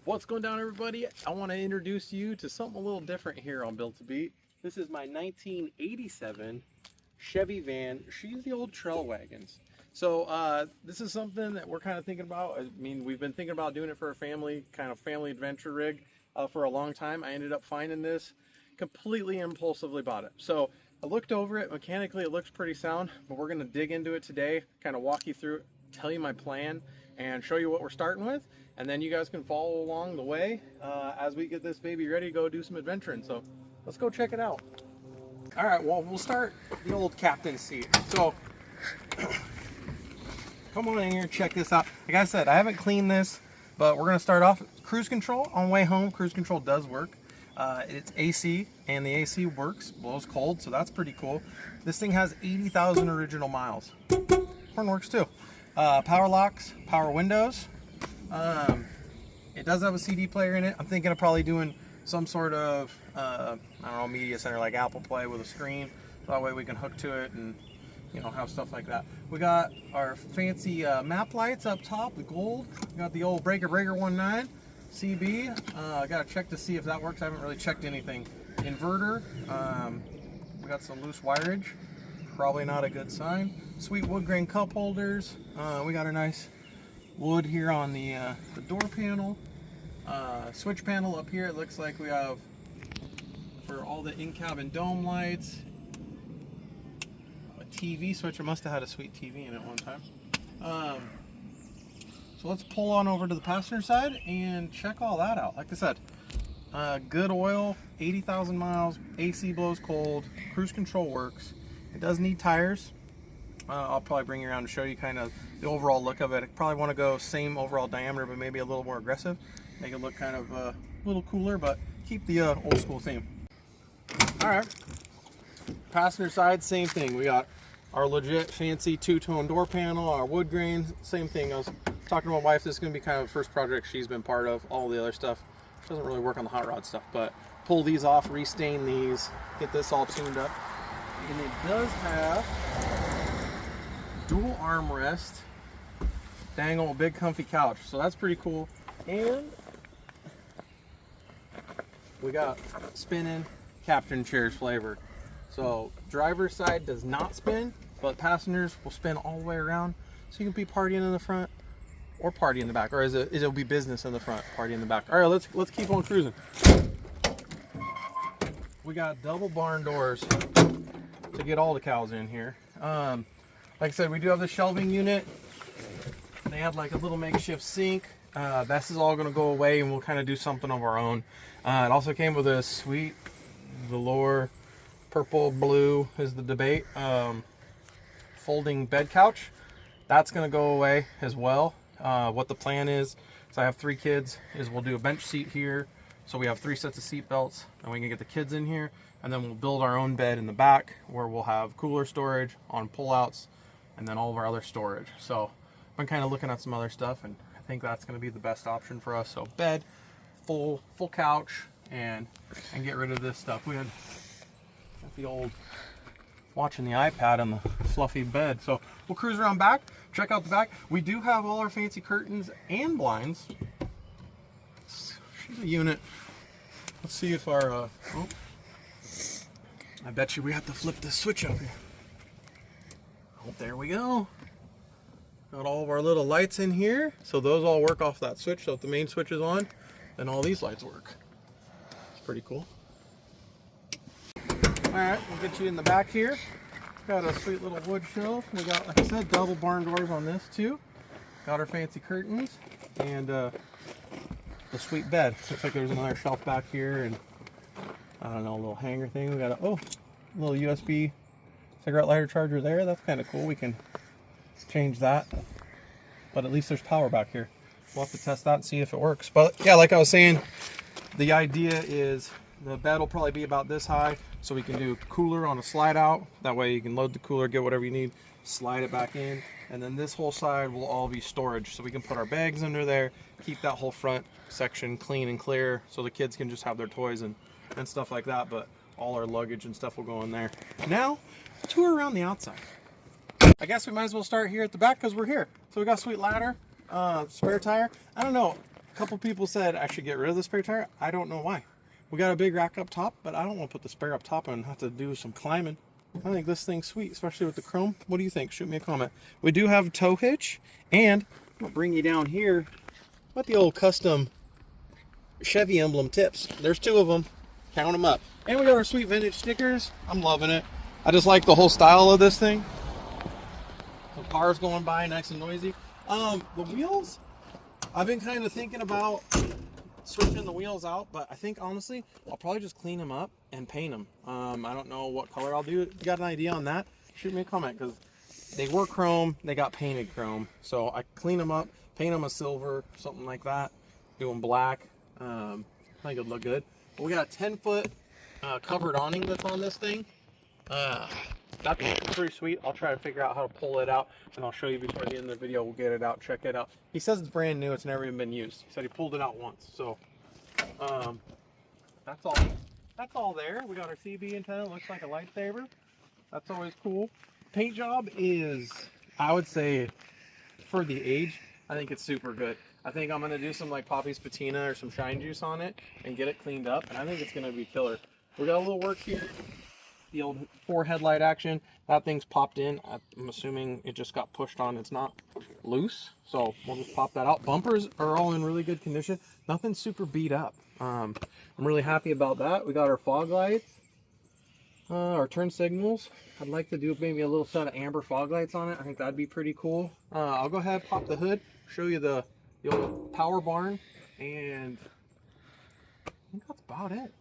What's going down, everybody? I want to introduce you to something a little different here on Built to Beat. This is my 1987 Chevy van. She's the old trail wagons. So this is something that we're kind of thinking about. I mean, we've been thinking about doing it for a family adventure rig for a long time. I ended up finding this, completely impulsively bought it. So I looked over it. Mechanically, it looks pretty sound, but we're going to dig into it today, kind of walk you through it, tell you my plan, and show you what we're starting with. And then you guys can follow along the way as we get this baby ready to go do some adventuring. So let's go check it out. All right, well, we'll start the old captain's seat. So come on in here and check this out. Like I said, I haven't cleaned this, but we're gonna start off cruise control. On the way home, cruise control does work. It's AC, and the AC works, blows cold, so that's pretty cool. This thing has 80,000 original miles. Horn works too. Power locks, power windows. It does have a CD player in it. I'm thinking of probably doing some sort of, I don't know, media center like Apple Play with a screen. That way we can hook to it and, you know, have stuff like that. We got our fancy map lights up top, the gold. We got the old Breaker 19 CB. I gotta check to see if that works. I haven't really checked anything. Inverter. We got some loose wireage. Probably not a good sign. Sweet wood grain cup holders. We got a nice wood here on the door panel. Switch panel up here. It looks like we have for all the in-cabin dome lights. A TV switch. I must have had a sweet TV in it one time. So let's pull on over to the passenger side and check all that out. Like I said, good oil, 80,000 miles, AC blows cold, cruise control works. It does need tires. I'll probably bring you around to show you kind of the overall look of it. I probably want to go same overall diameter, but maybe a little more aggressive. Make it look kind of a little cooler, but keep the old school theme. All right, passenger side, same thing. We got our legit fancy two-tone door panel, our wood grain, same thing. I was talking to my wife, this is going to be kind of the first project she's been part of. All the other stuff doesn't really work on the hot rod stuff, but pull these off, restain these, get this all tuned up. And it does have dual armrest, dang old big comfy couch, so that's pretty cool. And we got spinning captain chairs flavor. So driver's side does not spin, but passengers will spin all the way around, so you can be partying in the front or party in the back, or it'll be business in the front, party in the back. All right, let's keep on cruising. We got double barn doors to get all the cows in here. Like I said, we do have the shelving unit. They had like a little makeshift sink. This is all going to go away, and we'll kind of do something of our own. It also came with a sweet velour, purple, blue is the debate, folding bed couch. That's going to go away as well. What the plan is, so I have 3 kids, is we'll do a bench seat here. So we have 3 sets of seat belts, and we can get the kids in here, and then we'll build our own bed in the back where we'll have cooler storage on pullouts, and then all of our other storage. So I've been kind of looking at some other stuff, and I think that's going to be the best option for us. So bed, full couch, and get rid of this stuff. We had the old watching the iPad on the fluffy bed. So we'll cruise around back, check out the back. We do have all our fancy curtains and blinds. She's a unit. Let's see if our oh, I bet you we have to flip this switch up here. Oh, there we go. Got all of our little lights in here, so those all work off that switch. So if the main switch is on, then all these lights work. It's pretty cool. All right, we'll get you in the back here. Got a sweet little wood shelf. We got, like I said, double barn doors on this too. Got our fancy curtains and the sweet bed. Looks like there's another shelf back here, and I don't know, a little hanger thing. We got a little USB cigarette lighter charger there. That's kind of cool. We can change that, but at least there's power back here. We'll have to test that and see if it works. But yeah, like I was saying, the idea is the bed will probably be about this high, so we can do cooler on a slide out. That way you can load the cooler, get whatever you need, slide it back in, and then this whole side will all be storage, so we can put our bags under there, keep that whole front section clean and clear, so the kids can just have their toys and stuff like that, but all our luggage and stuff will go in there. Now, tour around the outside. I guess we might as well start here at the back because we're here. So we got a sweet ladder, spare tire. I don't know, A couple people said I should get rid of the spare tire. I don't know why. We got a big rack up top, but I don't want to put the spare up top and have to do some climbing. I think this thing's sweet, especially with the chrome. What do you think? Shoot me a comment. We do have a tow hitch, and I'll bring you down here with the old custom Chevy emblem tips. There's 2 of them. Count them up. And we got our sweet vintage stickers. I'm loving it. I just like the whole style of this thing. The cars going by, nice and noisy. The wheels, I've been kind of thinking about switching the wheels out, but I think honestly I'll probably just clean them up and paint them. I don't know what color I'll do. If you got an idea on that, shoot me a comment, because they were chrome, they got painted chrome, so I clean them up, paint them a silver, something like that, do them black. I think it'd look good. But we got a 10-foot covered awning that's on this thing. That's pretty sweet. I'll try to figure out how to pull it out, and I'll show you before the end of the video. We'll get it out, check it out. He says it's brand new, it's never even been used. He said he pulled it out once. So that's all there. We got our CB antenna, looks like a lightsaber. That's always cool. Paint job is, I would say, for the age, I think it's super good. I think I'm gonna do some like Poppy's patina or some shine juice on it and get it cleaned up, and I think it's gonna be killer. We got a little work here. The old 4 headlight action, that thing's popped in. I'm assuming it just got pushed on. It's not loose, so we'll just pop that out. Bumpers are all in really good condition. Nothing super beat up. I'm really happy about that. We got our fog lights, our turn signals. I'd like to do maybe a little set of amber fog lights on it. I think that'd be pretty cool. I'll go ahead, pop the hood, show you the old power barn, and I think that's about it.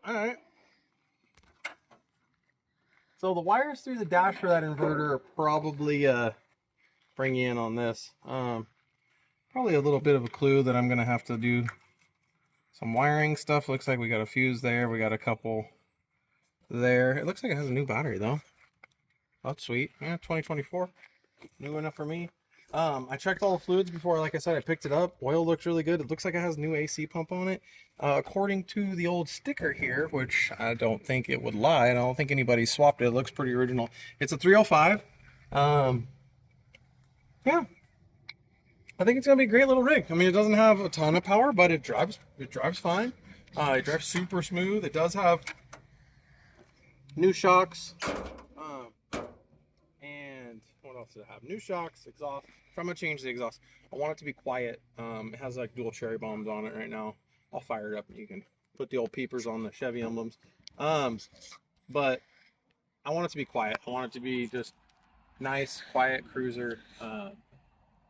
All right. So the wires through the dash for that inverter are probably bring you in on this. Probably a little bit of a clue that I'm going to have to do some wiring stuff. Looks like we got a fuse there. We got a couple there. It looks like it has a new battery though. That's sweet. Yeah, 2024. New enough for me. I checked all the fluids before, like I said, I picked it up. Oil looks really good. It looks like it has a new AC pump on it. According to the old sticker here, which I don't think it would lie, and I don't think anybody swapped it. It looks pretty original. It's a 305. Yeah. I think it's gonna be a great little rig. I mean, it doesn't have a ton of power, but it drives fine. It drives super smooth. It does have new shocks. And what else does it have? New shocks, exhaust. I'm gonna change the exhaust. I want it to be quiet. It has like dual cherry bombs on it right now. I'll fire it up and you can put the old peepers on the Chevy emblems. But I want it to be quiet. I want it to be just nice, quiet cruiser.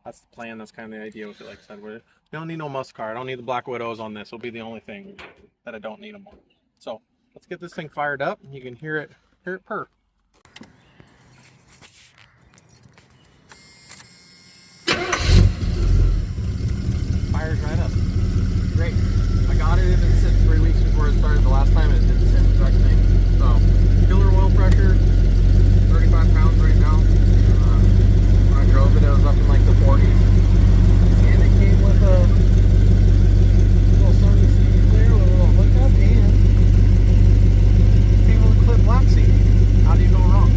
That's the plan. That's kind of the idea with it. Like I said, we don't need no muscle car. I don't need the Black Widows on this. It'll be the only thing that I don't need them on. So let's get this thing fired up. You can hear it purr. Fires right up. Great. I got it. It didn't sit 3 weeks before it started the last time. It did the same exact thing. So killer oil pressure. 35 pounds right now. When I drove it, it was up in like the 40s. And it came with a little Sony CD player with a little hookup, and it came with a clip black seat. How do you go wrong?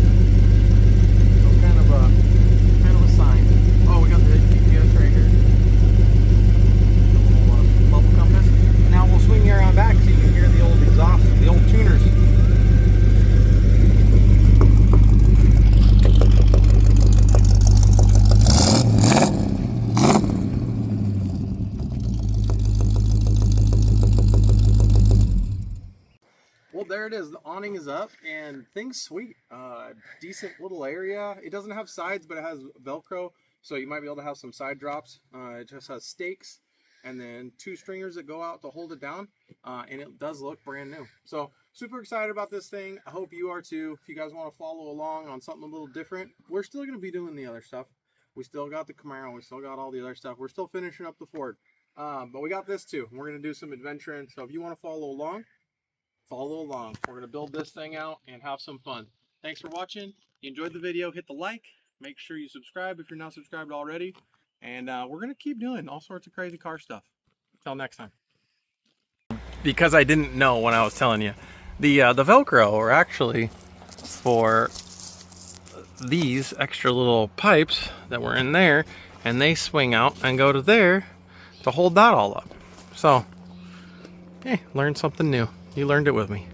So kind of a sign. Oh, we got the GPS right here. A little bubble compass. And now we'll swing you around back so you can hear the old exhaust, the old tuners. Well, there it is. The awning is up and things sweet. Decent little area. It doesn't have sides, but it has Velcro, so you might be able to have some side drops. It just has stakes and then 2 stringers that go out to hold it down, and it does look brand new. So super excited about this thing. I hope you are too. If you guys want to follow along on something a little different, we're still going to be doing the other stuff. We still got the Camaro. We still got all the other stuff. We're still finishing up the Ford, but we got this too. We're going to do some adventuring. So if you want to follow along, follow along. We're going to build this thing out and have some fun. Thanks for watching. If you enjoyed the video, hit the like. Make sure you subscribe if you're not subscribed already. And we're going to keep doing all sorts of crazy car stuff. Until next time. Because I didn't know when I was telling you, the Velcro are actually for these extra little pipes that were in there, and they swing out and go to there, to hold that all up. So, hey, learned something new. You learned it with me.